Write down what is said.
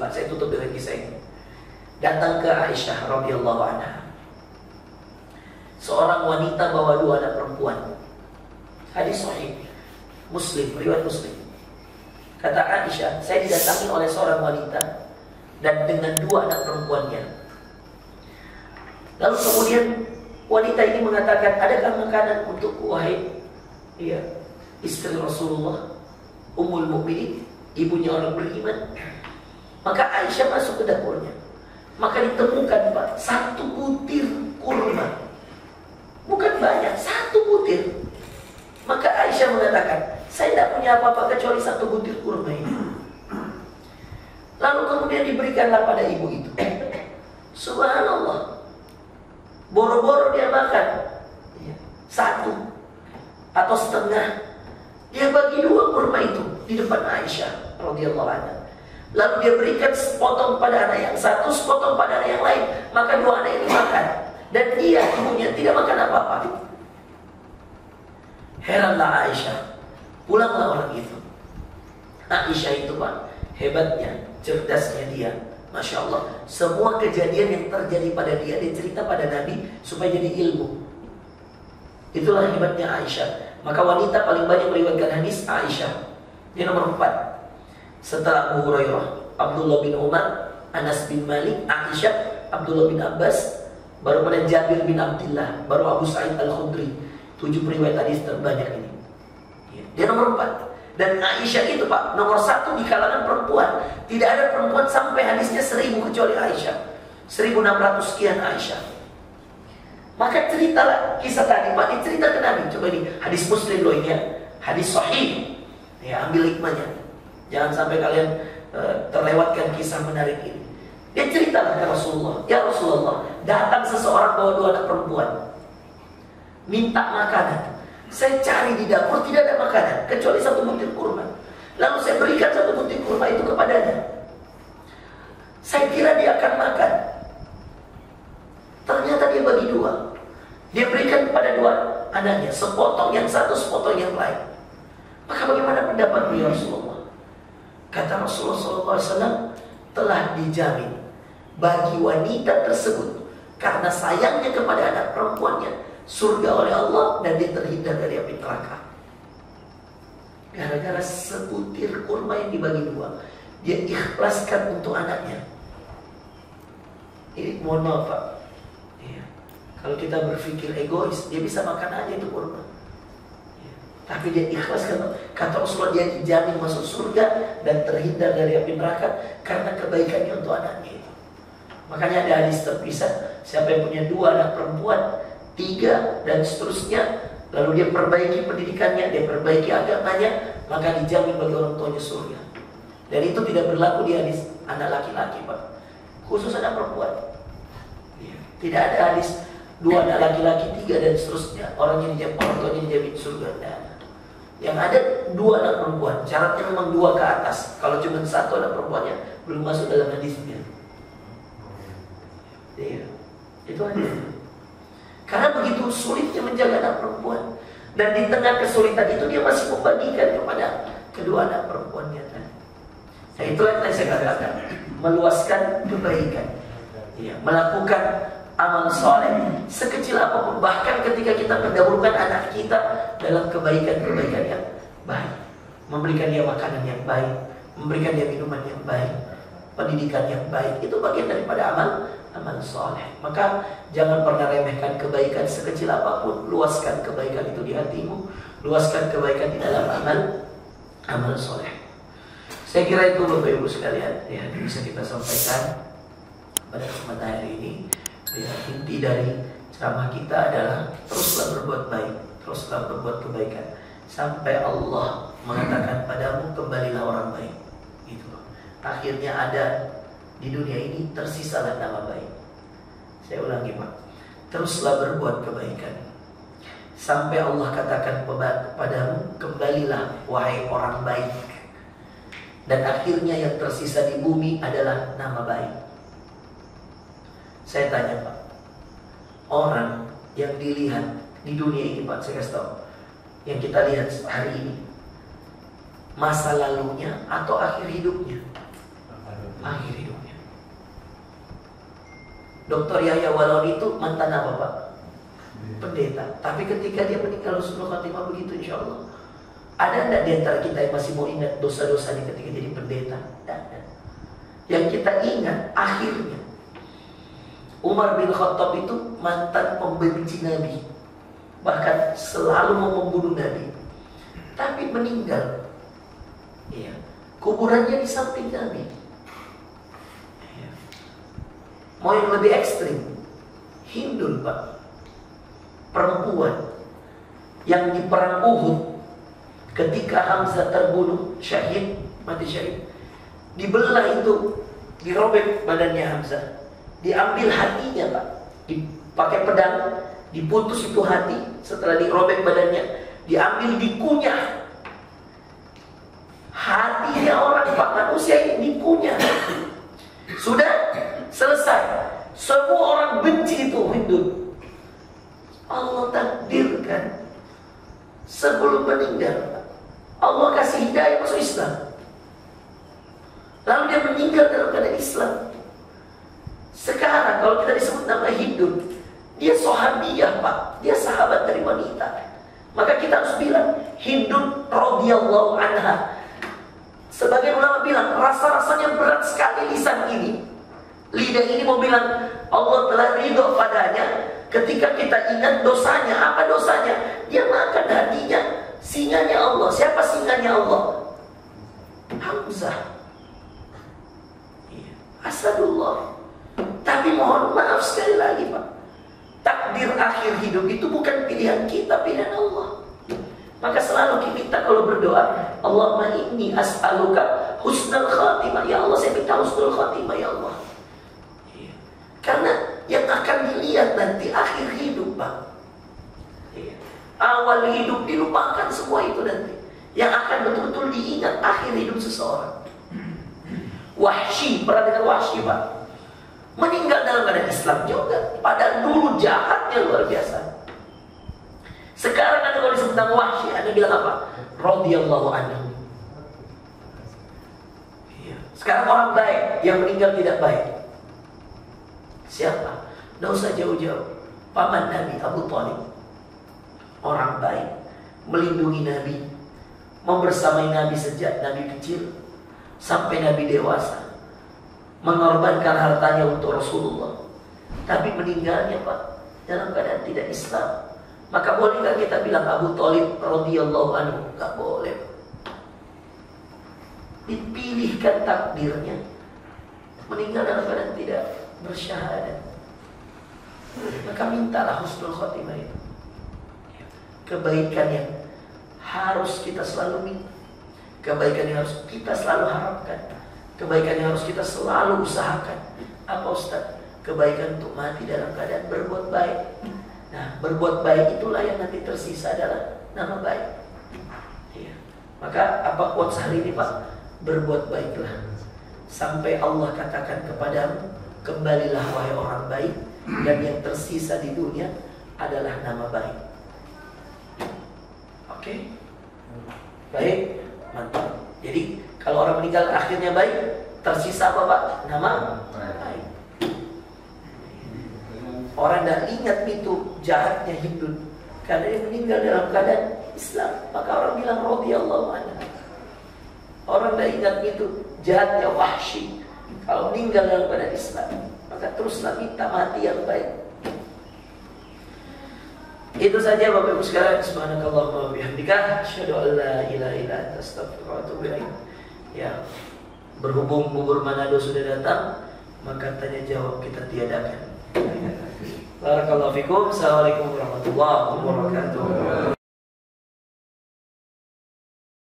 Pak. Saya tutup dengan kisah ini. Datang ke Aisyah radhiyallahu anha. Seorang wanita bawa 2 anak perempuan. Hadis sahih Muslim, riwayat Muslim. Kata Aisyah, saya didatangi oleh seorang wanita dan dengan 2 anak perempuannya. Lalu kemudian wanita ini mengatakan, adakah makanan untukku wahai istri Rasulullah, Ummul Mukminin, ibunya orang beriman? Maka Aisyah masuk ke dapurnya. Maka ditemukan Pak, 1 butir kurma. Bukan banyak, 1 butir. Maka Aisyah mengatakan, saya tidak punya apa-apa kecuali 1 butir kurma ini. Lalu kemudian diberikanlah pada ibu itu. Subhanallah, boro-boro dia makan 1 atau setengah. Dia bagi 2 kurma itu di depan Aisyah radhiyallahu anha. Lalu dia berikan sepotong pada anak yang satu, sepotong pada anak yang lain. Maka 2 anak ini makan. Dan dia, ibunya, tidak makan apa-apa. Heranlah Aisyah. Pulanglah orang itu. Aisyah itu Pak, hebatnya, cerdasnya dia, Masya Allah. Semua kejadian yang terjadi pada dia cerita pada Nabi supaya jadi ilmu. Itulah hebatnya Aisyah. Maka wanita paling banyak meriwayatkan hadis Aisyah. Dia nomor 4 setelah Abu Hurairah, Abdullah bin Umar, Anas bin Malik, Aisyah, Abdullah bin Abbas, baru pada Jabir bin Abdullah, baru Abu Sa'id Al-Khudri. 7 periwayat hadis terbanyak ini. Dia nomor 4. Dan Aisyah itu Pak, nomor 1 di kalangan perempuan. Tidak ada perempuan sampai hadisnya 1000 kecuali Aisyah. 1600 sekian Aisyah. Maka ceritalah kisah tadi Pak, dicerita ke Nabi. Coba ini hadis Muslim loh ini ya, hadis sahih. Ya, ambil hikmahnya. Jangan sampai kalian terlewatkan kisah menarik ini. Dia ceritalah ke Rasulullah, ya Rasulullah, datang seseorang bawa 2 anak perempuan, minta makanan. Saya cari di dapur tidak ada makanan kecuali 1 butir kurma. Lalu saya berikan 1 butir kurma itu kepadanya. Saya kira dia akan makan. Ternyata dia bagi 2. Dia berikan kepada 2 anaknya, sepotong yang satu, sepotong yang lain. Maka bagaimana pendapat beliau Rasulullah? Kata Rasulullah SAW, telah dijamin bagi wanita tersebut karena sayangnya kepada anak perempuannya surga oleh Allah dan dia terhindar dari api neraka. Gara-gara sebutir kurma yang dibagi 2, dia ikhlaskan untuk anaknya. Ini mohon maaf Pak, kalau kita berpikir egois, dia bisa makan aja itu kurma. Tapi dia ikhlaskan. Kata Rasulullah, dia dijamin masuk surga dan terhindar dari api neraka karena kebaikannya untuk anaknya itu. Makanya ada hadis terpisah, siapa yang punya 2 anak perempuan, 3 dan seterusnya, lalu dia perbaiki pendidikannya, dia perbaiki agamanya, maka dijamin bagi orang tuanya surga. Dan itu tidak berlaku di hadis anak laki-laki Pak, khusus anak perempuan. Tidak ada hadis 2 anak laki-laki, 3 dan seterusnya, orang tuanya dijamin surga. Nah, yang ada 2 anak perempuan, syaratnya memang 2 ke atas. Kalau cuma 1 anak perempuannya belum masuk dalam hadisnya. Iya, itu hadis. Karena begitu sulitnya menjaga anak perempuan, dan di tengah kesulitan itu dia masih membagikan kepada kedua anak perempuannya. Nah, itulah yang saya katakan, meluaskan kebaikan, melakukan amal soleh sekecil apapun, bahkan ketika kita mendahulukan anak kita dalam kebaikan-kebaikan yang baik, memberikan dia makanan yang baik, memberikan dia minuman yang baik, pendidikan yang baik, itu bagian daripada amal soleh. Maka jangan pernah remehkan kebaikan sekecil apapun, luaskan kebaikan itu di hatimu, luaskan kebaikan di dalam amal soleh. Saya kira itu Bapak Ibu sekalian yang bisa kita sampaikan pada kesempatan hari ini. Inti dari ceramah kita adalah teruslah berbuat baik, teruslah berbuat kebaikan sampai Allah mengatakan padamu kembalilah orang baik. Itu akhirnya ada di dunia ini tersisalah nama baik. Saya ulangi Pak, teruslah berbuat kebaikan sampai Allah katakan padamu kembalilah wahai orang baik. Dan akhirnya yang tersisa di bumi adalah nama baik. Saya tanya Pak, orang yang dilihat di dunia ini Pak, saya kasih tahu, yang kita lihat hari ini, masa lalunya atau akhir hidupnya? akhir hidupnya. Dr. Yahya Walaudi itu mantan apa Pak? Pendeta. Tapi ketika dia meninggal husnul khatimah begitu insya Allah. Ada enggak di antara kita yang masih mau ingat dosa-dosanya ketika jadi pendeta? Tidak ada. Yang kita ingat akhirnya. Umar bin Khattab itu mantan pembenci Nabi. Bahkan selalu mau membunuh Nabi. Tapi meninggal. Iya. Kuburannya di samping Nabi. Iya. Mau yang lebih ekstrim, Hindun Pak, perempuan yang di perang Uhud ketika Hamzah terbunuh syahid, mati syahid, dibelah itu, dirobek badannya Hamzah, diambil hatinya Pak, dipakai pedang, diputus itu hati, setelah dirobek badannya, diambil, dikunyah. Hatinya orang Pak, manusia ini dikunyah. Sudah selesai. Semua orang benci itu Hindu. Allah takdirkan sebelum meninggal, Allah kasih hidayah masuk Islam. Lalu dia meninggal dalam keadaan Islam. Sekarang kalau kita disebut nama Hindu, dia sahabiyah Pak, dia sahabat dari wanita. Maka kita harus bilang Hindun radhiyallahu anha. Sebagian ulama bilang rasa-rasanya berat sekali lisan ini. Lidah ini mau bilang Allah telah ridho padanya ketika kita ingat dosanya. Apa dosanya? Dia makan hatinya singanya Allah. Siapa singanya Allah? Hamzah. Asadullah. Tapi mohon maaf sekali lagi Pak, takdir akhir hidup itu bukan pilihan kita, pilihan Allah. Maka selalu kita kalau berdoa, Allahumma inni as'aluka husnul khatimah. Ya Allah, saya minta husnul khatimah ya Allah. Karena yang akan dilihat nanti akhir hidup Pak. Awal hidup dilupakan semua itu nanti. Yang akan betul-betul diingat akhir hidup seseorang. Wahsy, pernah dengar Wahsy Pak? Meninggal dalam keadaan Islam juga. Padahal dulu jahatnya luar biasa. Sekarang Anda kalau disebut nama Wahsy, Anda bilang apa? Radhiyallahu anhu. Sekarang orang baik yang meninggal tidak baik. Siapa? Tidak usah jauh-jauh. Paman Nabi Abu Thalib, orang baik, melindungi Nabi, membersamai Nabi sejak Nabi kecil sampai Nabi dewasa, mengorbankan hartanya untuk Rasulullah. Tapi meninggalnya Pak dalam keadaan tidak Islam. Maka boleh nggak kita bilang Abu Thalib radhiyallahu anhu? Nggak boleh. Dipilihkan takdirnya meninggal dalam keadaan tidak bersyahadat. Maka mintalah husnul khotimah itu. Kebaikan yang harus kita selalu minta, kebaikan yang harus kita selalu harapkan, kebaikan yang harus kita selalu usahakan. Apa Ustaz? Kebaikan untuk mati dalam keadaan berbuat baik. Nah, berbuat baik itulah yang nanti tersisa adalah nama baik. Ya. Maka apa quotes hari ini Pak? Berbuat baiklah sampai Allah katakan kepadamu, kembalilah wahai orang baik, dan yang tersisa di dunia adalah nama baik. Oke? Baik, mantap. Jadi kalau orang meninggal akhirnya baik, tersisa apa Pak? Nama baik. Orang tidak ingat itu jahatnya Hindu karena dia meninggal dalam keadaan Islam. Maka orang bilang radhiyallahu anhu. Orang tidak ingat itu jahatnya Wahsy kalau meninggal dalam keadaan Islam. Maka teruslah minta mati yang baik. Itu saja Bapak Ibu sekalian. Subhanakallahumma wa bihamdika asyhadu an la ilaha illa anta astaghfiruka wa atubu ilaik. Ya, berhubung bubur Manado sudah datang, maka tanya jawab kita tiadakan. Barakallahu fikum. Assalamualaikum warahmatullahi wabarakatuh.